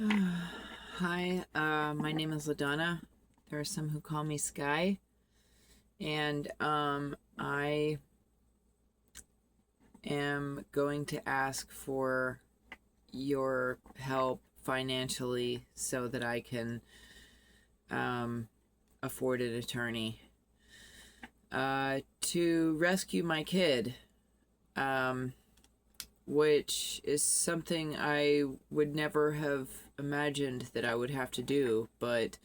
Hi, my name is LaDonna. There are some who call me Sky, and I am going to ask for your help financially so that I can afford an attorney to rescue my kid, um, which is something I would never have imagined that I would have to do, but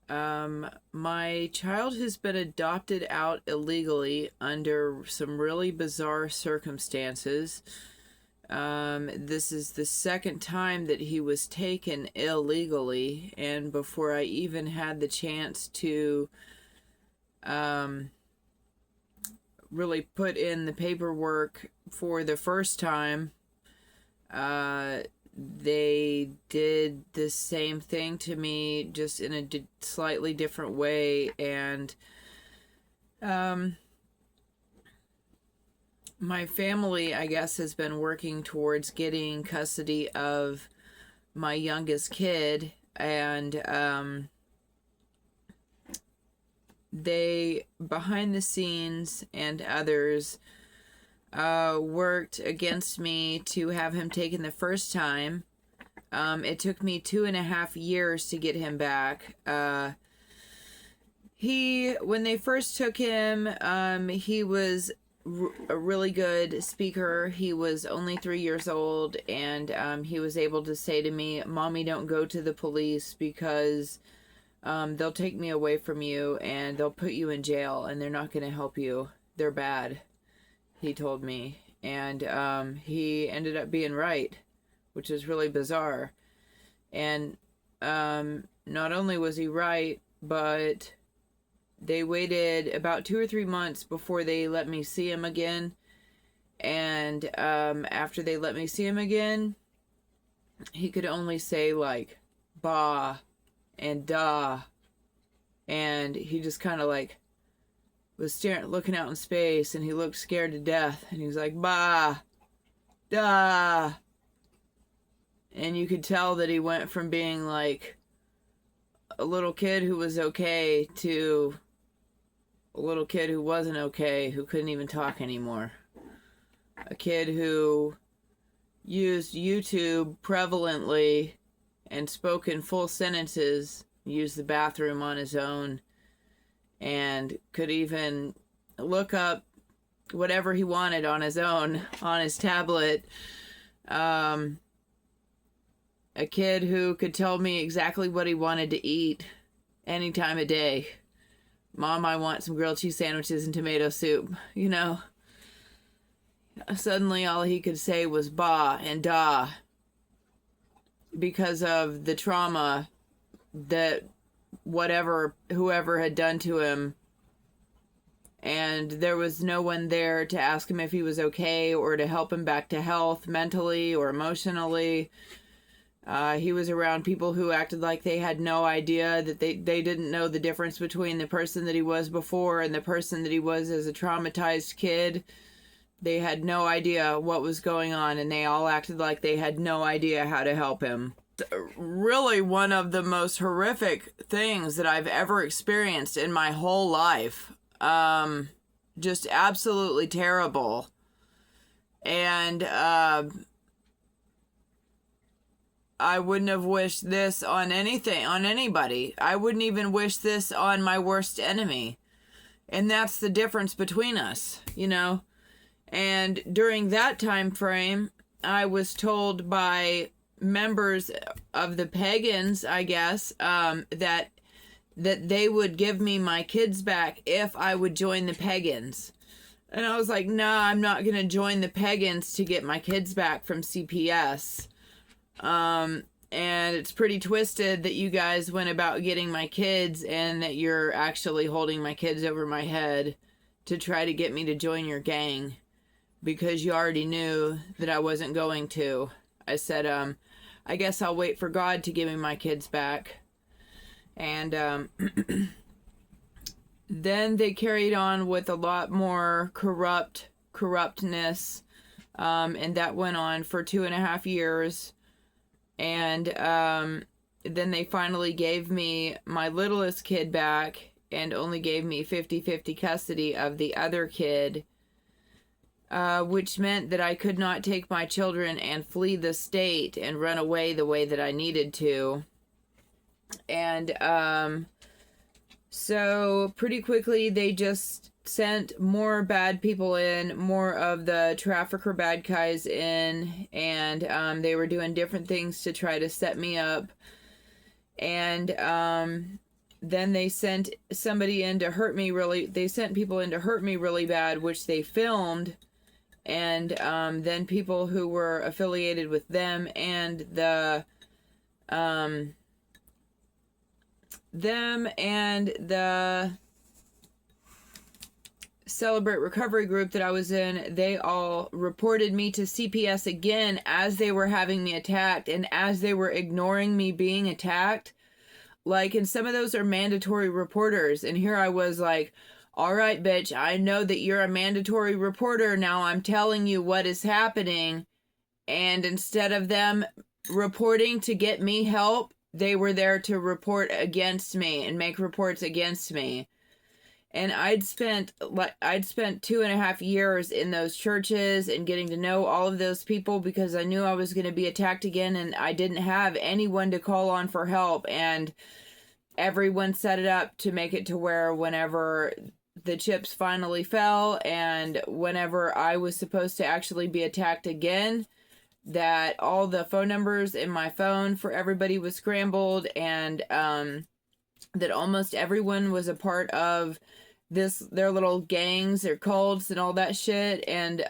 my child has been adopted out illegally under some really bizarre circumstances. This is the second time that he was taken illegally, and before I even had the chance to really put in the paperwork for the first time, they did the same thing to me, just in a slightly different way. And my family, I guess, has been working towards getting custody of my youngest kid, and they, behind the scenes, and others worked against me to have him taken the first time. It took me 2.5 years to get him back. When they first took him, he was a really good speaker. He was only 3 years old, and he was able to say to me, "Mommy, don't go to the police because they'll take me away from you and they'll put you in jail and they're not going to help you. They're bad," he told me. And he ended up being right, which is really bizarre. And not only was he right, but they waited about 2 or 3 months before they let me see him again. And after they let me see him again, he could only say like "ba" and "da," and he just kind of like was looking out in space, and he looked scared to death, and he was like "ba, da," and you could tell that he went from being like a little kid who was okay to a little kid who wasn't okay, who couldn't even talk anymore. A kid who used YouTube prevalently and spoke in full sentences, used the bathroom on his own, and could even look up whatever he wanted on his own on his tablet. A kid who could tell me exactly what he wanted to eat any time of day. "Mom, I want some grilled cheese sandwiches and tomato soup," you know. Suddenly all he could say was "ba" and "da" because of the trauma that whoever had done to him. And there was no one there to ask him if he was okay or to help him back to health mentally or emotionally. He was around people who acted like they had no idea, that they didn't know the difference between the person that he was before and the person that he was as a traumatized kid. They had no idea what was going on, and they all acted like they had no idea how to help him. Really one of the most horrific things that I've ever experienced in my whole life. Just absolutely terrible. And I wouldn't have wished this on anybody. I wouldn't even wish this on my worst enemy. And that's the difference between us, you know. And during that time frame, I was told by members of the pagans, I guess, that they would give me my kids back if I would join the pagans. And I was like, nah, I'm not going to join the pagans to get my kids back from CPS. And it's pretty twisted that you guys went about getting my kids and that you're actually holding my kids over my head to try to get me to join your gang, because you already knew that I wasn't going to. I said, I guess I'll wait for God to give me my kids back. And then they carried on with a lot more corruptness, and that went on for 2.5 years. And then they finally gave me my littlest kid back and only gave me 50-50 custody of the other kid, which meant that I could not take my children and flee the state and run away the way that I needed to. And so pretty quickly they just sent more bad people in, more of the trafficker bad guys in, and they were doing different things to try to set me up. And then they sent somebody in to hurt me really. They sent people in to hurt me really bad, which they filmed. And then people who were affiliated with them and the Celebrate Recovery group that I was in, they all reported me to CPS again as they were having me attacked and as they were ignoring me being attacked. Like, and some of those are mandatory reporters. And here I was like, all right, bitch, I know that you're a mandatory reporter. Now I'm telling you what is happening. And instead of them reporting to get me help, they were there to report against me and make reports against me. And I'd spent 2.5 years in those churches and getting to know all of those people because I knew I was going to be attacked again and I didn't have anyone to call on for help. And everyone set it up to make it to where whenever the chips finally fell and whenever I was supposed to actually be attacked again, that all the phone numbers in my phone for everybody was scrambled, and that almost everyone was a part of their little gangs, their cults and all that shit, and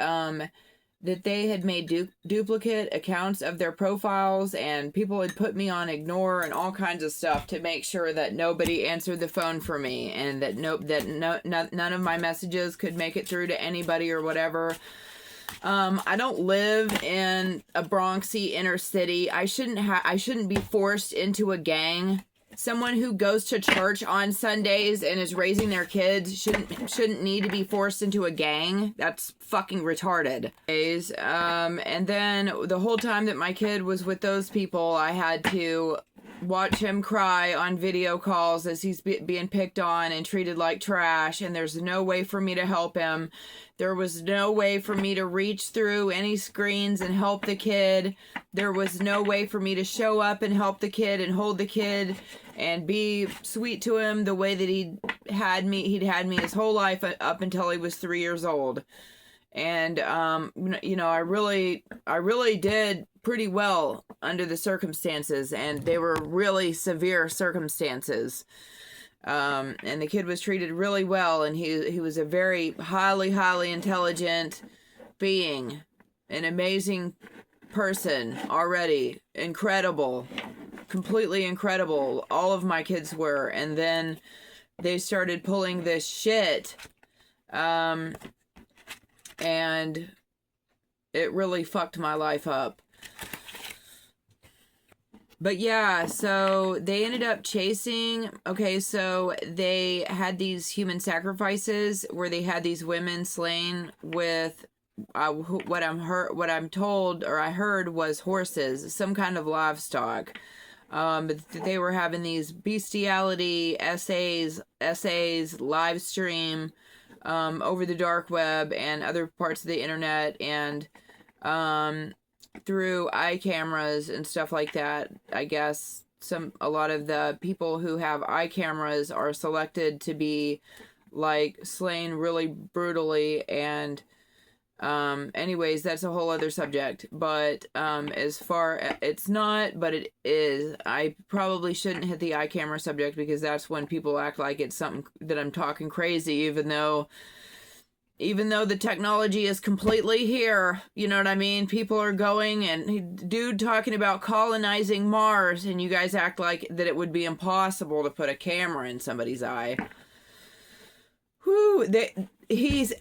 that they had made duplicate accounts of their profiles, and people had put me on ignore and all kinds of stuff to make sure that nobody answered the phone for me, and that none of my messages could make it through to anybody or whatever. I don't live in a Bronxy inner city. I shouldn't be forced into a gang. Someone who goes to church on Sundays and is raising their kids shouldn't need to be forced into a gang. That's fucking retarded. And then the whole time that my kid was with those people, I had to watch him cry on video calls as he's being picked on and treated like trash, and there's no way for me to help him. There was no way for me to reach through any screens and help the kid. There was no way for me to show up and help the kid and hold the kid and be sweet to him the way that he'd had me his whole life up until he was 3 years old. And I really did pretty well under the circumstances, and they were really severe circumstances. And the kid was treated really well, and he was a very highly intelligent being, an amazing person already, incredible, completely incredible. All of my kids were, and then they started pulling this shit, and it really fucked my life up. But yeah, so they ended up chasing. Okay, so they had these human sacrifices where they had these women slain with what I'm told or I heard was horses, some kind of livestock. But they were having these bestiality essays live stream over the dark web and other parts of the internet, and through eye cameras and stuff like that. I guess a lot of the people who have eye cameras are selected to be like slain really brutally, and anyways, that's a whole other subject. But as far it's not, but it is. I probably shouldn't hit the eye camera subject because that's when people act like it's something that I'm talking crazy, even though the technology is completely here. You know what I mean? People are going, and dude talking about colonizing Mars, and you guys act like that it would be impossible to put a camera in somebody's eye. Whew, he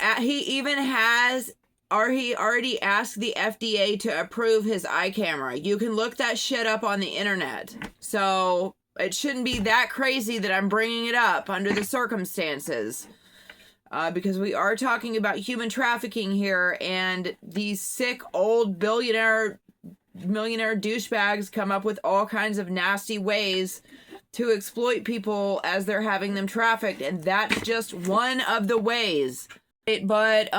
already asked the FDA to approve his eye camera. You can look that shit up on the internet. So it shouldn't be that crazy that I'm bringing it up under the circumstances. Because we are talking about human trafficking here, and these sick old billionaire millionaire douchebags come up with all kinds of nasty ways to exploit people as they're having them trafficked, and that's just one of the ways. But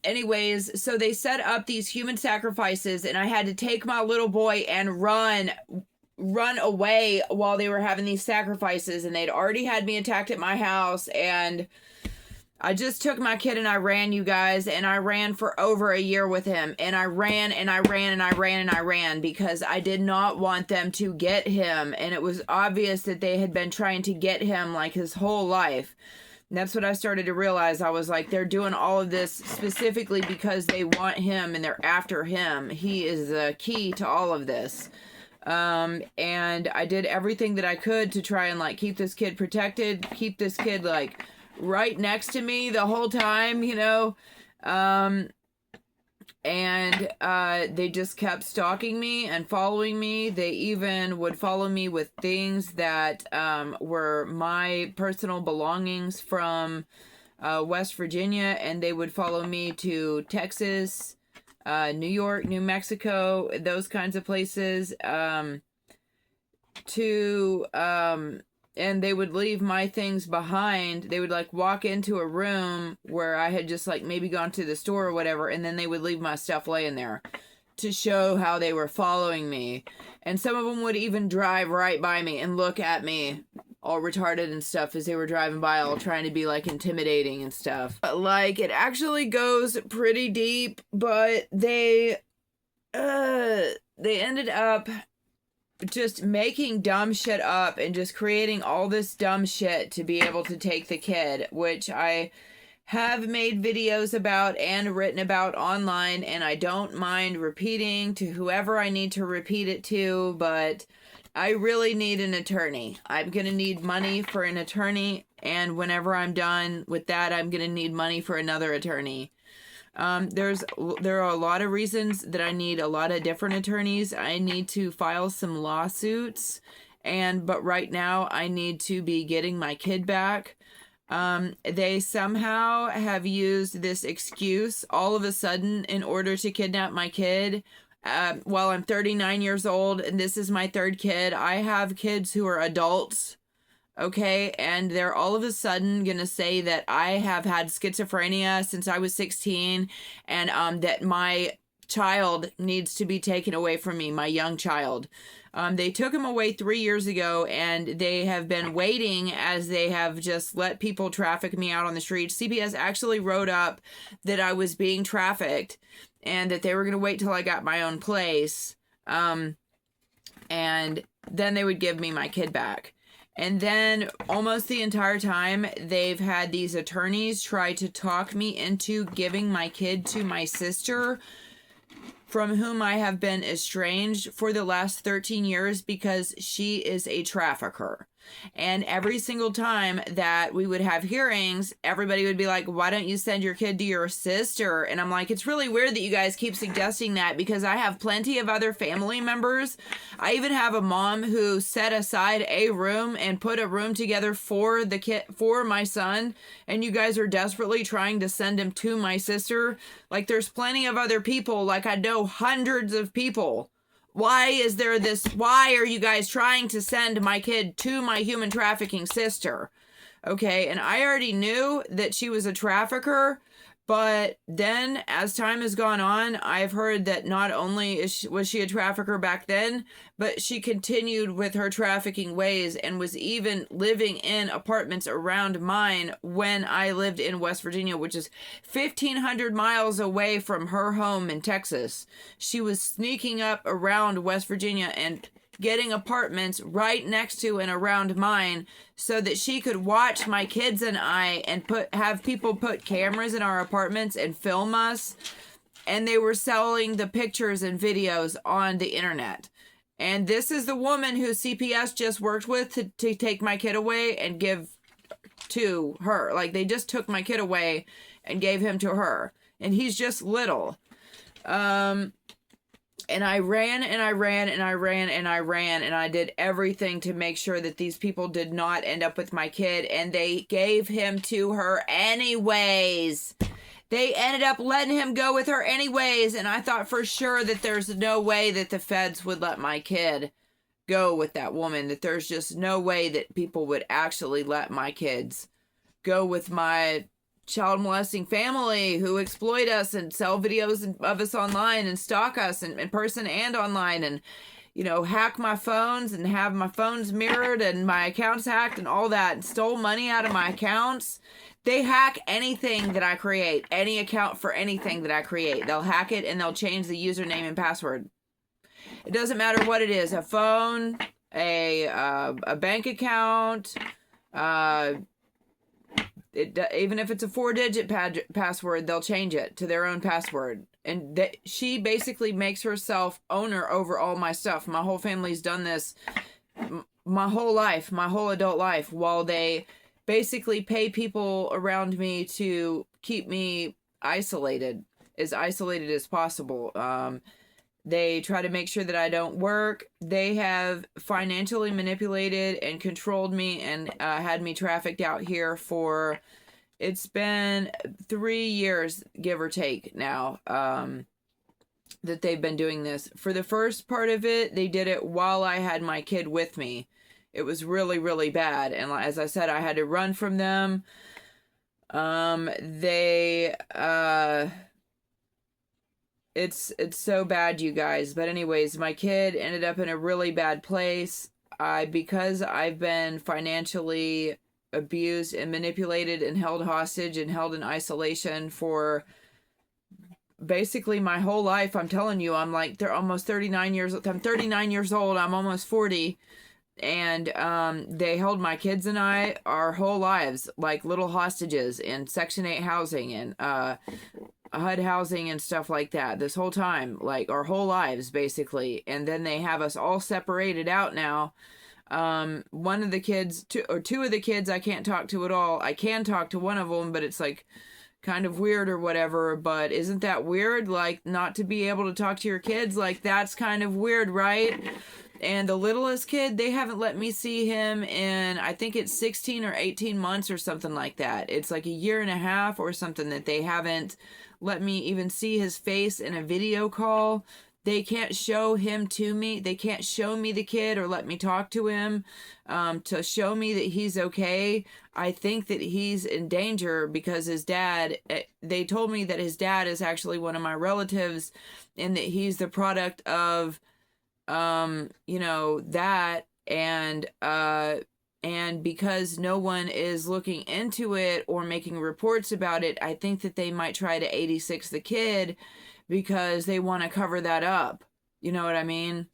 anyways, so they set up these human sacrifices, and I had to take my little boy and run away while they were having these sacrifices, and they'd already had me attacked at my house, and I just took my kid and I ran, you guys, and I ran for over a year with him, and I ran and I ran and I ran and I ran because I did not want them to get him, and it was obvious that they had been trying to get him like his whole life. And that's what I started to realize. I was like, they're doing all of this specifically because they want him and they're after him. He is the key to all of this. And I did everything that I could to try and like keep this kid protected, keep this kid like right next to me the whole time, you know. They just kept stalking me and following me. They even would follow me with things that were my personal belongings from West Virginia, and they would follow me to Texas, New York, New Mexico, those kinds of places, and they would leave my things behind. They would like walk into a room where I had just like maybe gone to the store or whatever, and then they would leave my stuff laying there to show how they were following me. And some of them would even drive right by me and look at me all retarded and stuff as they were driving by, all trying to be like intimidating and stuff. But like, it actually goes pretty deep, but they ended up just making dumb shit up and just creating all this dumb shit to be able to take the kid, which I have made videos about and written about online, and I don't mind repeating to whoever I need to repeat it to, but I really need an attorney. I'm going to need money for an attorney, and whenever I'm done with that, I'm going to need money for another attorney. There are a lot of reasons that I need a lot of different attorneys. I need to file some lawsuits, but right now I need to be getting my kid back. They somehow have used this excuse all of a sudden in order to kidnap my kid. While I'm 39 years old and this is my third kid, I have kids who are adults. Okay, and they're all of a sudden gonna say that I have had schizophrenia since I was 16, and that my child needs to be taken away from me, my young child. They took him away 3 years ago, and they have been waiting as they have just let people traffic me out on the streets. CPS actually wrote up that I was being trafficked and that they were gonna wait till I got my own place, and then they would give me my kid back. And then almost the entire time, they've had these attorneys try to talk me into giving my kid to my sister, from whom I have been estranged for the last 13 years because she is a trafficker. And every single time that we would have hearings, everybody would be like, why don't you send your kid to your sister? And I'm like, it's really weird that you guys keep suggesting that because I have plenty of other family members. I even have a mom who set aside a room and put a room together for the kid, for my son. And you guys are desperately trying to send him to my sister. Like, there's plenty of other people. Like, I know hundreds of people. Why is there this? Why are you guys trying to send my kid to my human trafficking sister? Okay, and I already knew that she was a trafficker, but then as time has gone on, I've heard that not only was she a trafficker back then, but she continued with her trafficking ways and was even living in apartments around mine when I lived in West Virginia, which is 1,500 miles away from her home in Texas. She was sneaking up around West Virginia and getting apartments right next to and around mine so that she could watch my kids and I and have people put cameras in our apartments and film us. And they were selling the pictures and videos on the internet. And this is the woman who CPS just worked with to take my kid away and give to her. Like, they just took my kid away and gave him to her. And he's just little. And I ran and I ran and I ran and I ran and I did everything to make sure that these people did not end up with my kid, and they gave him to her anyways. They ended up letting him go with her anyways, and I thought for sure that there's no way that the feds would let my kid go with that woman, that there's just no way that people would actually let my kids go with my child molesting family who exploit us and sell videos of us online and stalk us in person and online, and hack my phones and have my phones mirrored and my accounts hacked and all that, and stole money out of my accounts. They hack anything that I create, any account for anything that I create. They'll hack it and they'll change the username and password. It doesn't matter what it is, a phone, a bank account, even if it's a 4-digit password, they'll change it to their own password. And she basically makes herself owner over all my stuff. My whole family's done this my whole life, my whole adult life, while they basically pay people around me to keep me isolated as possible. They try to make sure that I don't work. They have financially manipulated and controlled me and had me trafficked out here for, it's been 3 years, give or take now, that they've been doing this. For the first part of it, they did it while I had my kid with me. It was really, really bad. And as I said, I had to run from them. It's so bad, you guys. But anyways, my kid ended up in a really bad place. Because I've been financially abused and manipulated and held hostage and held in isolation for basically my whole life. I'm telling you, they're almost 39 years old. I'm 39 years old. I'm almost 40. And they held my kids and I our whole lives like little hostages in Section 8 housing and HUD housing and stuff like that this whole time, like our whole lives basically. And then they have us all separated out now. One of the kids, two of the kids I can't talk to at all. I can talk to one of them, but it's like kind of weird or whatever. But isn't that weird? Like, not to be able to talk to your kids, like that's kind of weird, right? And the littlest kid, they haven't let me see him in, I think it's 16 or 18 months or something like that. It's like a year and a half or something that they haven't let me even see his face in a video call. They can't show him to me. They can't show me the kid or let me talk to him to show me that he's okay. I think that he's in danger because his dad, they told me that his dad is actually one of my relatives and that he's the product of that, and because no one is looking into it or making reports about it, I think that they might try to 86 the kid because they want to cover that up. You know what I mean?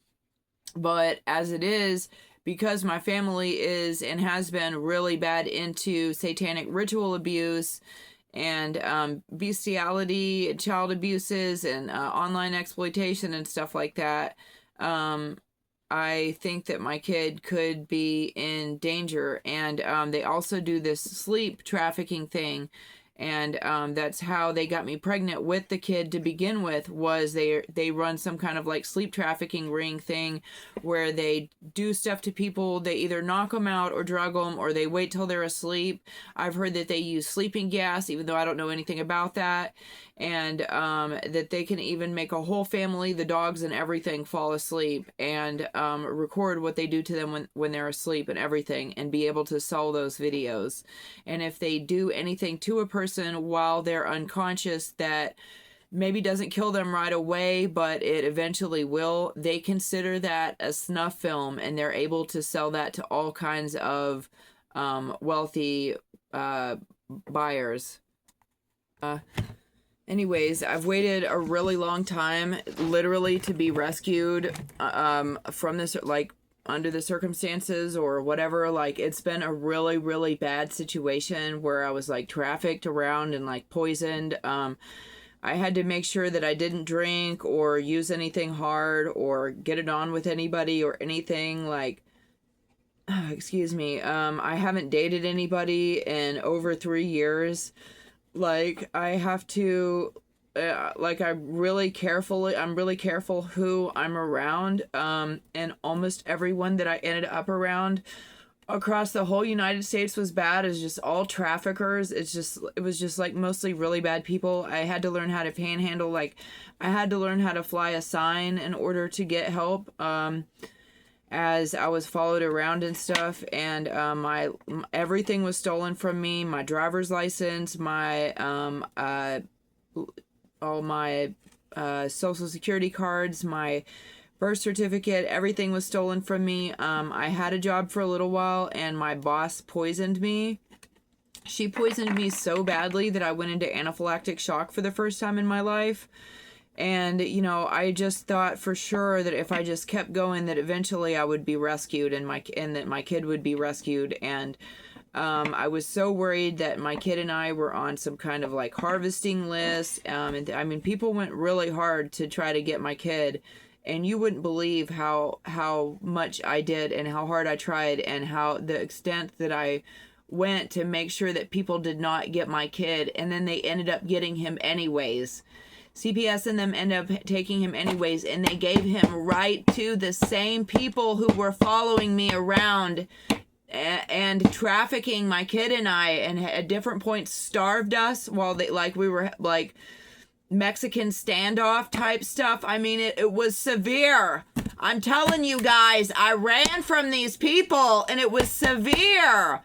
But as it is, because my family is and has been really bad into satanic ritual abuse and bestiality, child abuses, and online exploitation and stuff like that, I think that my kid could be in danger. And they also do this sleep trafficking thing. And that's how they got me pregnant with the kid to begin with, was they run some kind of like sleep trafficking ring thing where they do stuff to people. They either knock them out or drug them, or they wait till they're asleep. I've heard that they use sleeping gas, even though I don't know anything about that. And that they can even make a whole family, the dogs and everything, fall asleep and record what they do to them when they're asleep and everything, and be able to sell those videos. And if they do anything to a person while they're unconscious that maybe doesn't kill them right away, but it eventually will, they consider that a snuff film, and they're able to sell that to all kinds of wealthy buyers. Anyways, I've waited a really long time, literally, to be rescued from this, like, under the circumstances or whatever. Like, it's been a really, really bad situation where I was, like, trafficked around and, like, poisoned. I had to make sure that I didn't drink or use anything hard or get it on with anybody or anything, like, excuse me. I haven't dated anybody in over 3 years. Like, I have to, I'm really careful who I'm around, and almost everyone that I ended up around across the whole United States was bad. It's just all traffickers. It was just like mostly really bad people. I had to learn how to panhandle. Like, I had to learn how to fly a sign in order to get help. As I was followed around and stuff, and everything was stolen from me. My driver's license, my all my social security cards, my birth certificate, everything was stolen from me. I had a job for a little while, and my boss poisoned me. She poisoned me so badly that I went into anaphylactic shock for the first time in my life. And, you know, I just thought for sure that if I just kept going, that eventually I would be rescued, and that my kid would be rescued. And I was so worried that my kid and I were on some kind of like harvesting list. And I mean, people went really hard to try to get my kid, and you wouldn't believe how much I did and how hard I tried, and how the extent that I went to make sure that people did not get my kid. And then they ended up getting him anyways. CPS and them end up taking him anyways, and they gave him right to the same people who were following me around and trafficking my kid and I, and at different points starved us while we were like Mexican standoff type stuff. I mean, it was severe. I'm telling you guys, I ran from these people, and it was severe.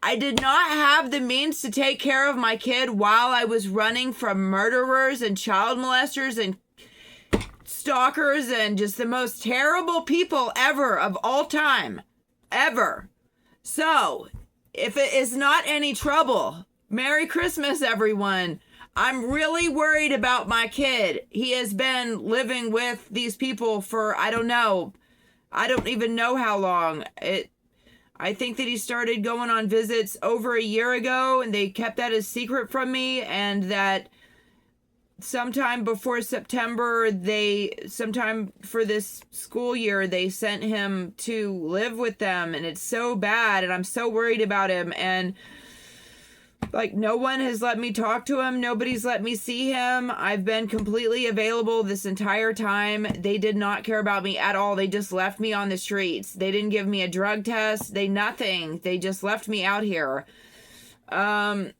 I did not have the means to take care of my kid while I was running from murderers and child molesters and stalkers and just the most terrible people ever of all time. Ever. So, if it is not any trouble, Merry Christmas, everyone. I'm really worried about my kid. He has been living with these people for, I don't know. I don't even know how long. I think that he started going on visits over a year ago, and they kept that a secret from me, and that sometime before September, sometime for this school year, they sent him to live with them, and it's so bad, and I'm so worried about him, and like, no one has let me talk to him. Nobody's let me see him. I've been completely available this entire time. They did not care about me at all. They just left me on the streets. They didn't give me a drug test. Nothing. They just left me out here. And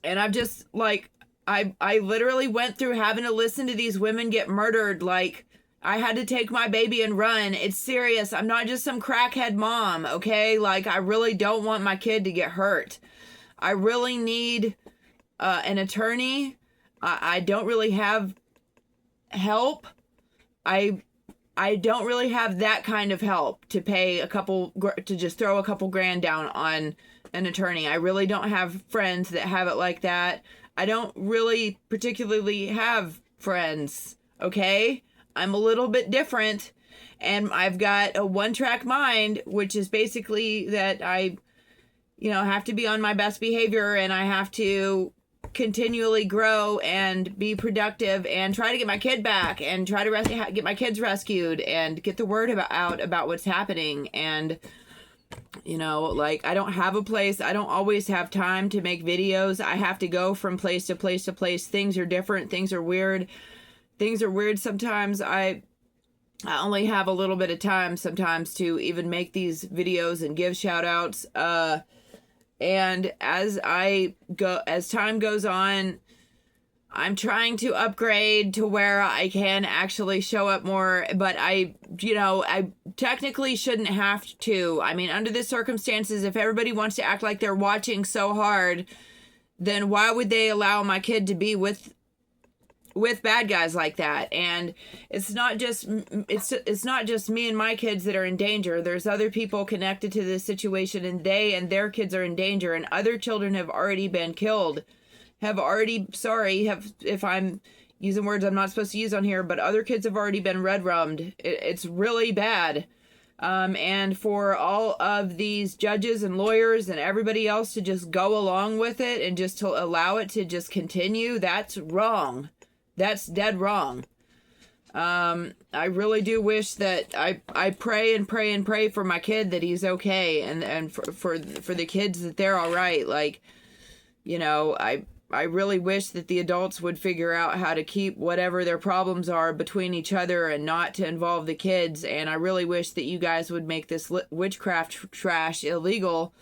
I've just, like, I literally went through having to listen to these women get murdered. Like, I had to take my baby and run. It's serious. I'm not just some crackhead mom, okay? Like, I really don't want my kid to get hurt. I really need an attorney. I don't really have help. I don't really have that kind of help to pay to just throw a couple grand down on an attorney. I really don't have friends that have it like that. I don't really particularly have friends, okay? I'm a little bit different, and I've got a one-track mind, which is basically that I have to be on my best behavior, and I have to continually grow and be productive and try to get my kid back and try to get my kids rescued and get the word out about what's happening. And, like, I don't have a place. I don't always have time to make videos. I have to go from place to place to place. Things are different. Things are weird. Sometimes. I only have a little bit of time sometimes to even make these videos and give shout outs. And as time goes on, I'm trying to upgrade to where I can actually show up more, but I technically shouldn't have to. I mean, under the circumstances, if everybody wants to act like they're watching so hard, then why would they allow my kid to be with bad guys like that? And it's not just me and my kids that are in danger. There's other people connected to this situation, and they and their kids are in danger, and other children have already been killed. If I'm using words I'm not supposed to use on here, but other kids have already been red rummed. It's really bad. And for all of these judges and lawyers and everybody else to just go along with it and just to allow it to just continue, that's wrong. That's dead wrong. I really do wish that I pray and pray and pray for my kid that he's okay, and for the kids that they're all right. Like, I really wish that the adults would figure out how to keep whatever their problems are between each other and not to involve the kids. And I really wish that you guys would make this witchcraft trash illegal,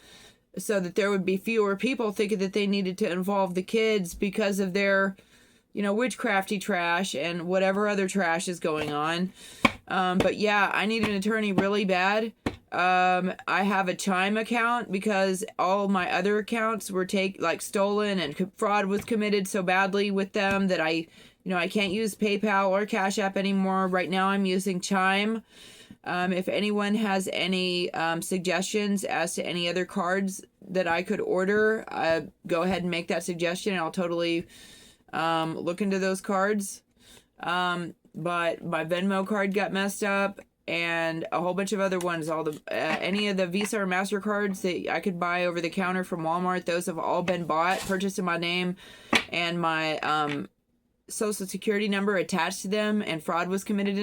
so that there would be fewer people thinking that they needed to involve the kids because of their, witchcrafty trash and whatever other trash is going on. But yeah, I need an attorney really bad. I have a Chime account because all my other accounts were stolen, and fraud was committed so badly with them that I can't use PayPal or Cash App anymore. Right now I'm using Chime. If anyone has any suggestions as to any other cards that I could order, go ahead and make that suggestion. I'll totally look into those cards. But my Venmo card got messed up, and a whole bunch of other ones. Any of the Visa or MasterCards that I could buy over the counter from Walmart, those have all been purchased in my name, and my social security number attached to them, and fraud was committed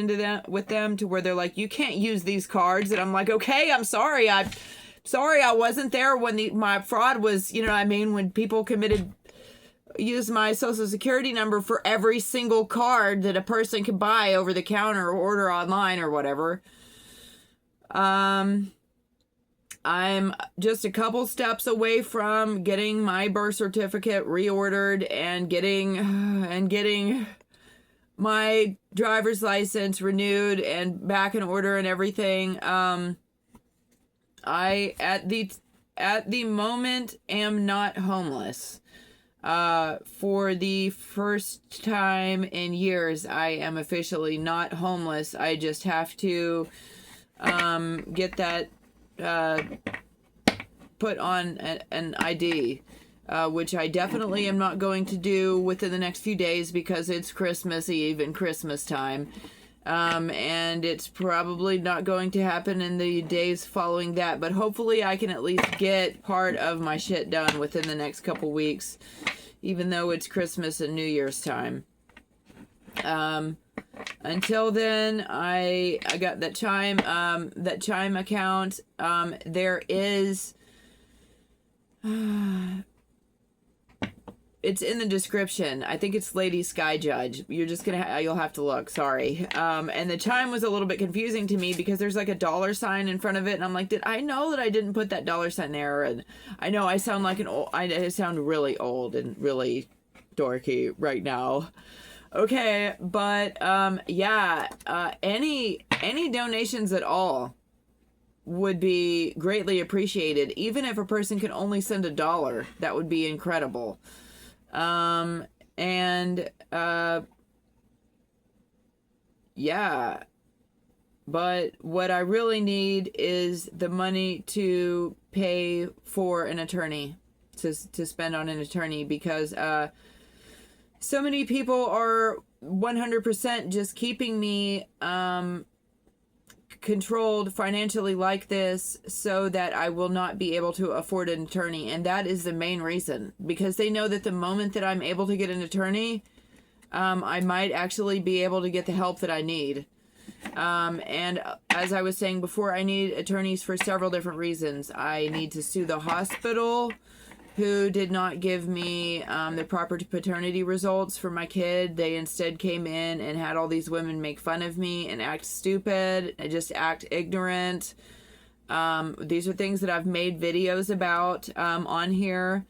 with them to where they're like, you can't use these cards. And I'm like, okay, I'm sorry. I wasn't there when my fraud was, when people use my social security number for every single card that a person can buy over the counter or order online or whatever. I'm just a couple steps away from getting my birth certificate reordered and getting my driver's license renewed and back in order and everything. I at the moment am not homeless. For the first time in years, I am officially not homeless. I just have to get that put on an ID, which I definitely am not going to do within the next few days because it's Christmas Eve and Christmas time. And it's probably not going to happen in the days following that, but hopefully I can at least get part of my shit done within the next couple weeks, even though it's Christmas and New Year's time. Until then, I got that Chime account. There is, it's in the description. I think it's Lady Sky Judge. You're just you'll have to look. Sorry. And the Chime was a little bit confusing to me because there's like a $sign in front of it, and I'm like, did I know that I didn't put that $sign there? And I know I sound like I sound really old and really dorky right now. Okay, but yeah, any donations at all would be greatly appreciated. Even if a person can only send $1, that would be incredible. Yeah, but what I really need is the money to pay for an attorney, to spend on an attorney, because so many people are 100% just keeping me controlled financially like this so that I will not be able to afford an attorney. And that is the main reason, because they know that the moment that I'm able to get an attorney, I might actually be able to get the help that I need. And as I was saying before, I need attorneys for several different reasons. I need to sue the hospital who did not give me the proper paternity results for my kid. They instead came in and had all these women make fun of me and act stupid and just act ignorant. These are things that I've made videos about on here.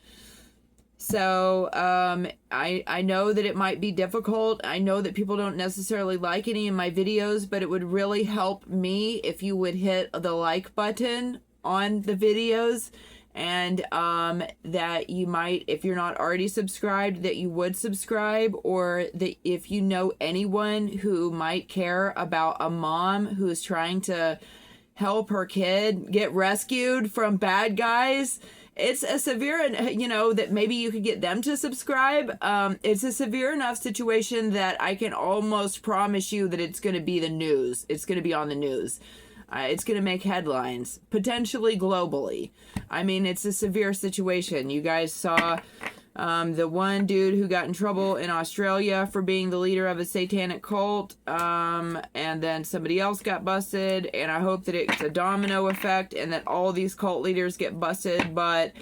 So I know that it might be difficult. I know that people don't necessarily like any of my videos, but it would really help me if you would hit the like button on the videos. And that you might, if you're not already subscribed, that you would subscribe, or that if you know anyone who might care about a mom who is trying to help her kid get rescued from bad guys, it's a severe, that maybe you could get them to subscribe. It's a severe enough situation that I can almost promise you that it's going to be the news. It's going to be on the news. It's going to make headlines, potentially globally. I mean, it's a severe situation. You guys saw the one dude who got in trouble in Australia for being the leader of a satanic cult, and then somebody else got busted, and I hope that it's a domino effect and that all these cult leaders get busted. But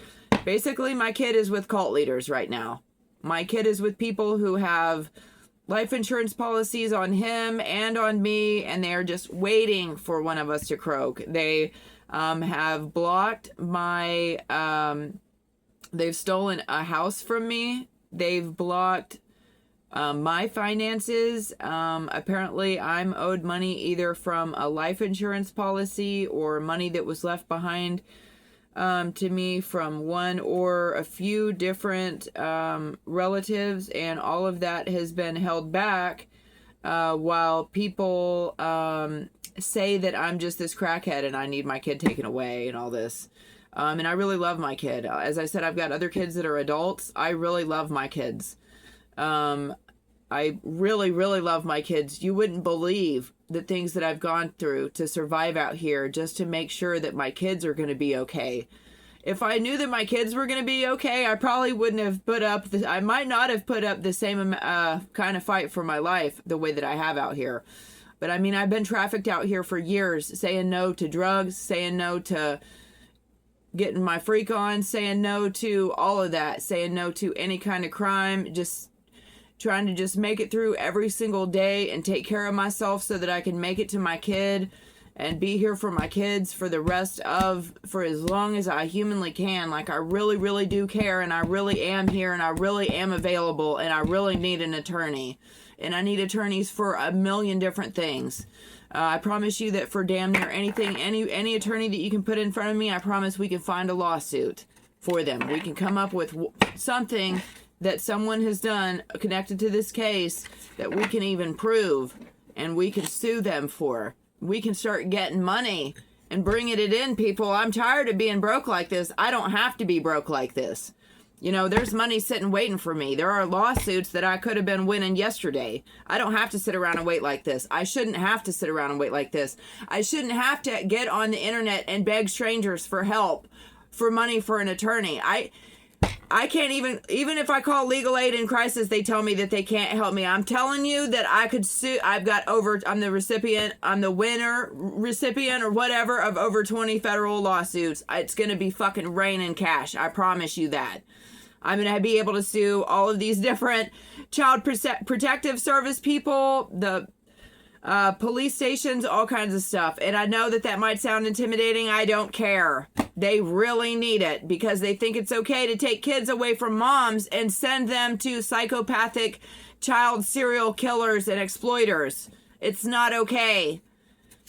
basically, my kid is with cult leaders right now. My kid is with people who have life insurance policies on him and on me, and they're just waiting for one of us to croak. They have blocked my, they've stolen a house from me. They've blocked my finances. Apparently I'm owed money either from a life insurance policy or money that was left behind to me from one or a few different relatives, and all of that has been held back while people say that I'm just this crackhead and I need my kid taken away and all this. And I really love my kid. As I said, I've got other kids that are adults. I really love my kids. I really, really love my kids. You wouldn't believe the things that I've gone through to survive out here just to make sure that my kids are going to be okay. If I knew that my kids were going to be okay, I probably wouldn't have put up, I might not have put up the same kind of fight for my life the way that I have out here. But I mean, I've been trafficked out here for years, saying no to drugs, saying no to getting my freak on, saying no to all of that, saying no to any kind of crime, just trying to just make it through every single day and take care of myself so that I can make it to my kid and be here for my kids for for as long as I humanly can. Like, I really, really do care, and I really am here, and I really am available, and I really need an attorney. And I need attorneys for a million different things. I promise you that for damn near anything, any attorney that you can put in front of me, I promise we can find a lawsuit for them. We can come up with something that someone has done connected to this case that we can even prove, and we can sue them for. We can start getting money and bringing it in, people. I'm tired of being broke like this. I don't have to be broke like this. You know, there's money sitting waiting for me. There are lawsuits that I could have been winning yesterday. I don't have to sit around and wait like this. I shouldn't have to sit around and wait like this. I shouldn't have to get on the internet and beg strangers for help, for money for an attorney. I can't even if I call legal aid in crisis, they tell me that they can't help me. I'm telling you that I could sue. I'm the winner recipient or whatever of over 20 federal lawsuits. It's going to be fucking raining cash. I promise you that. I'm going to be able to sue all of these different child protective service people, the police stations, all kinds of stuff. And I know that might sound intimidating. I don't care. They really need it because they think it's okay to take kids away from moms and send them to psychopathic child serial killers and exploiters. It's not okay.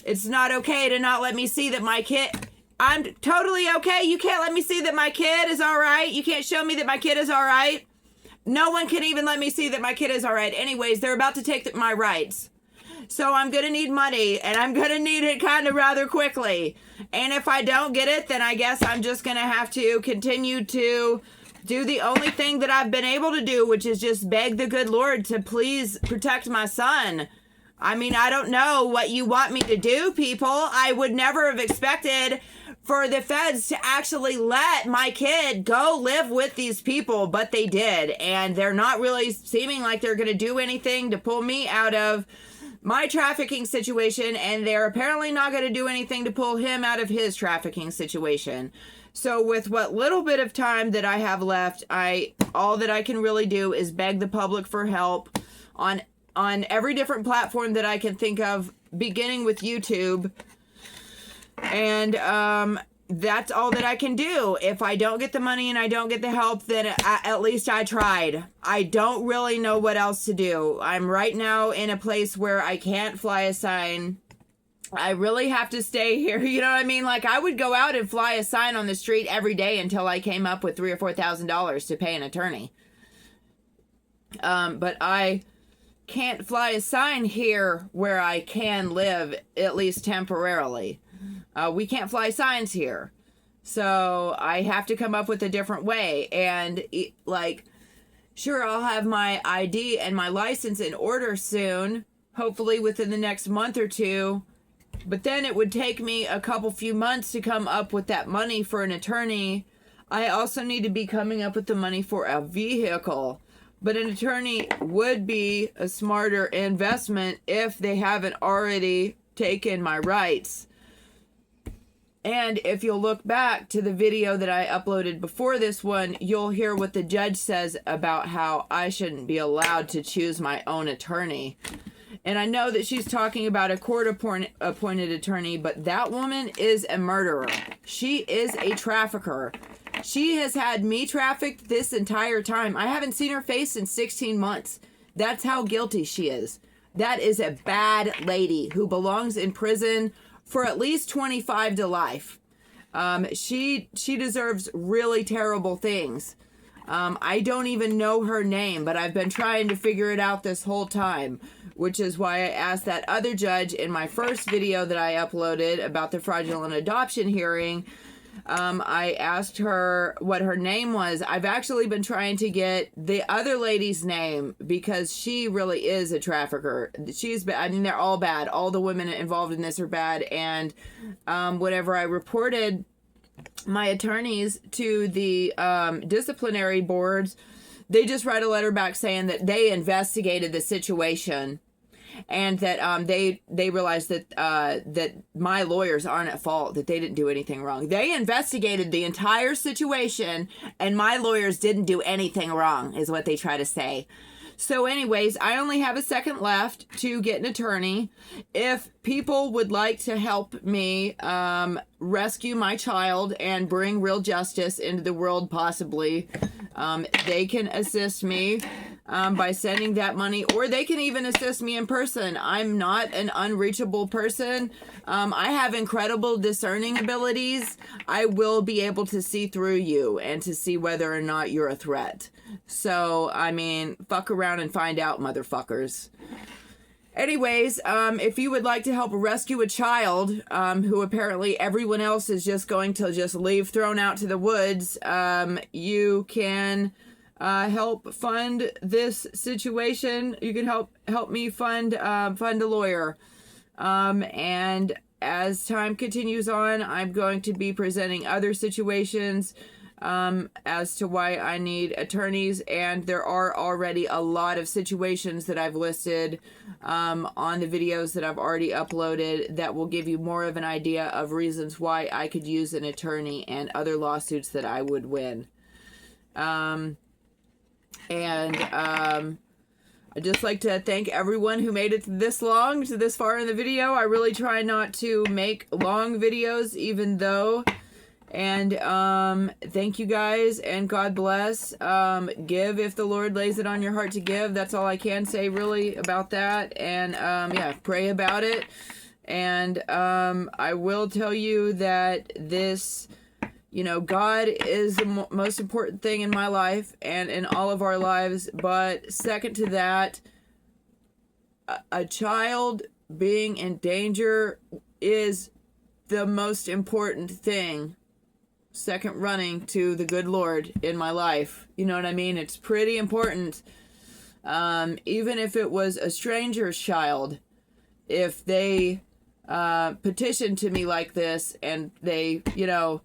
It's not okay to not let me see that my kid... I'm totally okay. You can't let me see that my kid is all right. You can't show me that my kid is all right. No one can even let me see that my kid is all right. Anyways, they're about to take my rights. So I'm going to need money, and I'm going to need it kind of rather quickly. And if I don't get it, then I guess I'm just going to have to continue to do the only thing that I've been able to do, which is just beg the good Lord to please protect my son. I mean, I don't know what you want me to do, people. I would never have expected for the feds to actually let my kid go live with these people, but they did. And they're not really seeming like they're going to do anything to pull me out of my trafficking situation, and they're apparently not going to do anything to pull him out of his trafficking situation. So with what little bit of time that I have left, all that I can really do is beg the public for help on every different platform that I can think of, beginning with YouTube. And that's all that I can do. If I don't get the money and I don't get the help, then at least I tried. I don't really know what else to do. I'm right now in a place where I can't fly a sign. I really have to stay here. You know what I mean? Like, I would go out and fly a sign on the street every day until I came up with $3,000 or $4,000 to pay an attorney. But I can't fly a sign here where I can live, at least temporarily. We can't fly signs here. So I have to come up with a different way. And sure, I'll have my ID and my license in order soon, hopefully within the next month or two. But then it would take me a few months to come up with that money for an attorney. I also need to be coming up with the money for a vehicle. But an attorney would be a smarter investment if they haven't already taken my rights. And if you'll look back to the video that I uploaded before this one, you'll hear what the judge says about how I shouldn't be allowed to choose my own attorney. And I know that she's talking about a court-appointed attorney, but that woman is a murderer. She is a trafficker. She has had me trafficked this entire time. I haven't seen her face in 16 months. That's how guilty she is. That is a bad lady who belongs in prison for at least 25 to life. She deserves really terrible things. I don't even know her name, but I've been trying to figure it out this whole time, which is why I asked that other judge in my first video that I uploaded about the fraudulent adoption hearing. I asked her what her name was. I've actually been trying to get the other lady's name because she really is a trafficker. She's bad. I mean, they're all bad. All the women involved in this are bad. And whenever I reported my attorneys to the disciplinary boards, they just write a letter back saying that they investigated the situation and that they realized that that my lawyers aren't at fault, that they didn't do anything wrong. They investigated the entire situation and my lawyers didn't do anything wrong, is what they try to say. So anyways, I only have a second left to get an attorney. If people would like to help me rescue my child and bring real justice into the world, possibly, they can assist me by sending that money, or they can even assist me in person. I'm not an unreachable person. I have incredible discerning abilities. I will be able to see through you and to see whether or not you're a threat. So, I mean, fuck around and find out, motherfuckers. Anyways, if you would like to help rescue a child who apparently everyone else is just going to just leave thrown out to the woods, you can help fund this situation. You can help me fund a lawyer. And as time continues on, I'm going to be presenting other situations as to why I need attorneys, and there are already a lot of situations that I've listed on the videos that I've already uploaded that will give you more of an idea of reasons why I could use an attorney and other lawsuits that I would win. I'd just like to thank everyone who made it this long, to this far in the video. I really try not to make long videos, even though. And thank you guys, and God bless. Give if the Lord lays it on your heart to give. That's all I can say really about that. And yeah, pray about it. And I will tell you that this, you know, God is the most important thing in my life and in all of our lives. But second to that, a child being in danger is the most important thing. Second running to the good Lord in my life. You know what I mean? It's pretty important. Even if it was a stranger's child, if they petitioned to me like this and they, you know,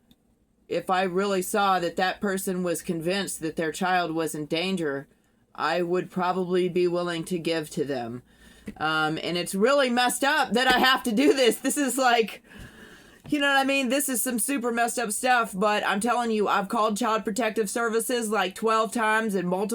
if I really saw that that person was convinced that their child was in danger, I would probably be willing to give to them. And it's really messed up that I have to do this. This is like, you know what I mean? This is some super messed up stuff, but I'm telling you, I've called Child Protective Services like 12 times in more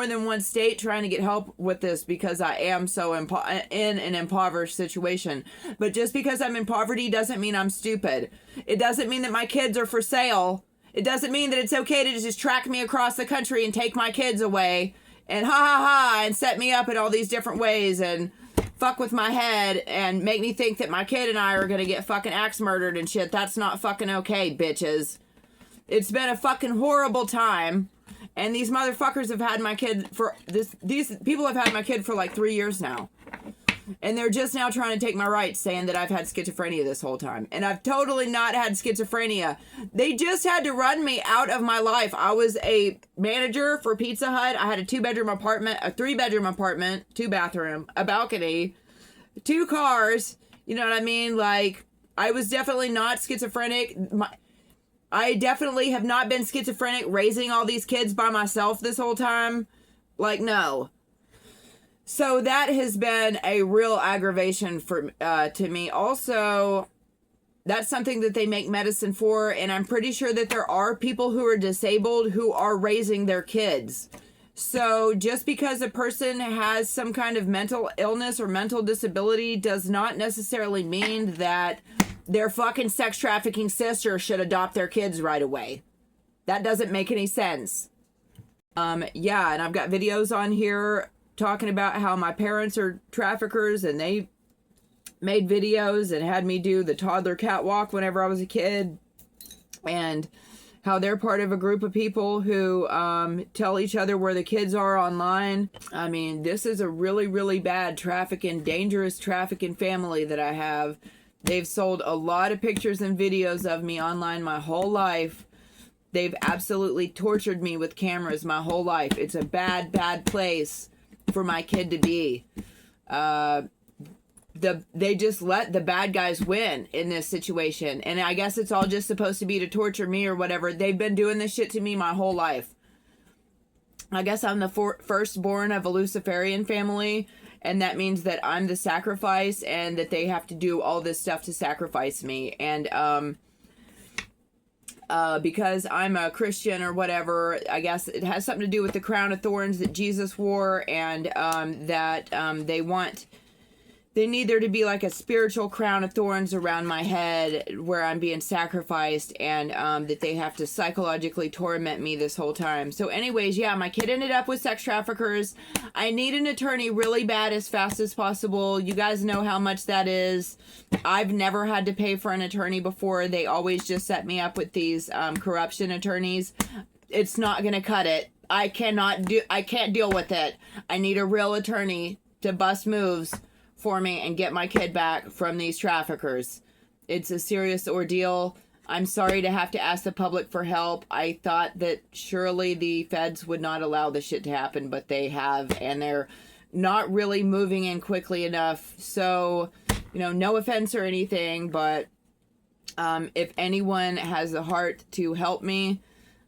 than one state trying to get help with this because I am so in an impoverished situation. But just because I'm in poverty doesn't mean I'm stupid. It doesn't mean that my kids are for sale. It doesn't mean that it's okay to just track me across the country and take my kids away and ha ha ha and set me up in all these different ways and fuck with my head and make me think that my kid and I are gonna get fucking axe murdered and shit. That's not fucking okay, bitches. It's been a fucking horrible time, and these motherfuckers have had my kid for these people have had my kid for like 3 years now, and they're just now trying to take my rights, saying that I've had schizophrenia this whole time, and I've totally not had schizophrenia. They just had to run me out of my life. I was a manager for Pizza Hut. I had a 2-bedroom apartment, a 3-bedroom apartment, 2-bathroom, a balcony, 2 cars. You know what I mean? Like, I was definitely not schizophrenic. I definitely have not been schizophrenic raising all these kids by myself this whole time. Like, no. So that has been a real aggravation for to me. Also, That's something that they make medicine for, and I'm pretty sure that there are people who are disabled who are raising their kids. So just because a person has some kind of mental illness or mental disability does not necessarily mean that their fucking sex trafficking sister should adopt their kids right away. That doesn't make any sense. Yeah, and I've got videos on here talking about how my parents are traffickers, and they made videos and had me do the toddler catwalk whenever I was a kid, and how they're part of a group of people who tell each other where the kids are online. I mean, this is a really, really bad trafficking, dangerous trafficking family that I have. They've sold a lot of pictures and videos of me online my whole life. They've absolutely tortured me with cameras my whole life. It's a bad, bad place for my kid to be. They just let the bad guys win in this situation. And I guess it's all just supposed to be to torture me or whatever. They've been doing this shit to me my whole life. I guess I'm the firstborn of a Luciferian family. And that means that I'm the sacrifice and that they have to do all this stuff to sacrifice me. And because I'm a Christian or whatever, I guess it has something to do with the crown of thorns that Jesus wore. And that they need there to be like a spiritual crown of thorns around my head where I'm being sacrificed, and that they have to psychologically torment me this whole time. So anyways, yeah, my kid ended up with sex traffickers. I need an attorney really bad as fast as possible. You guys know how much that is. I've never had to pay for an attorney before. They always just set me up with these corruption attorneys. It's not going to cut it. I can't deal with it. I need a real attorney to bust moves for me and get my kid back from these traffickers. It's a serious ordeal. I'm sorry to have to ask the public for help. I thought that surely the feds would not allow this shit to happen, but they have, and they're not really moving in quickly enough. So, no offense or anything, but if anyone has the heart to help me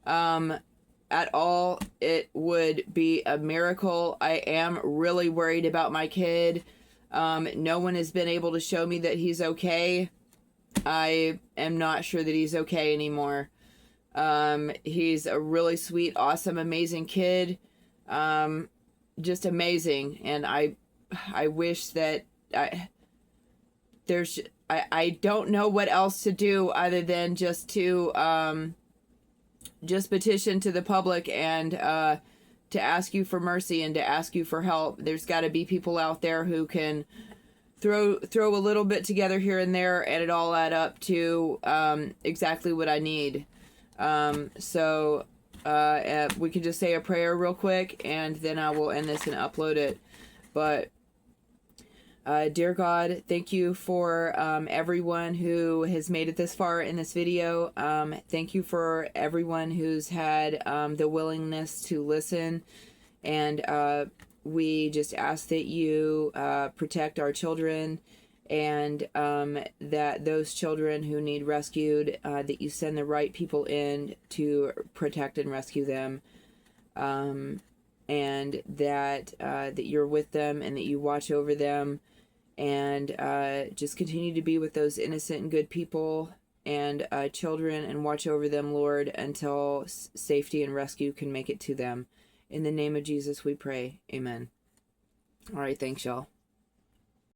at all, it would be a miracle. I am really worried about my kid. No one has been able to show me that he's okay. I am not sure that he's okay anymore. He's a really sweet, awesome, amazing kid. Just amazing. And I wish that I don't know what else to do other than just to, just petition to the public and, to ask you for mercy and to ask you for help. There's got to be people out there who can throw a little bit together here and there, and it all add up to exactly what I need. So we can just say a prayer real quick, and then I will end this and upload it. But dear God, thank you for everyone who has made it this far in this video. Thank you for everyone who's had the willingness to listen. And we just ask that you protect our children, and that those children who need rescued, that you send the right people in to protect and rescue them. And that that you're with them and that you watch over them. And just continue to be with those innocent and good people and children, and watch over them, Lord, until safety and rescue can make it to them. In the name of Jesus we pray. Amen. All right, thanks, y'all.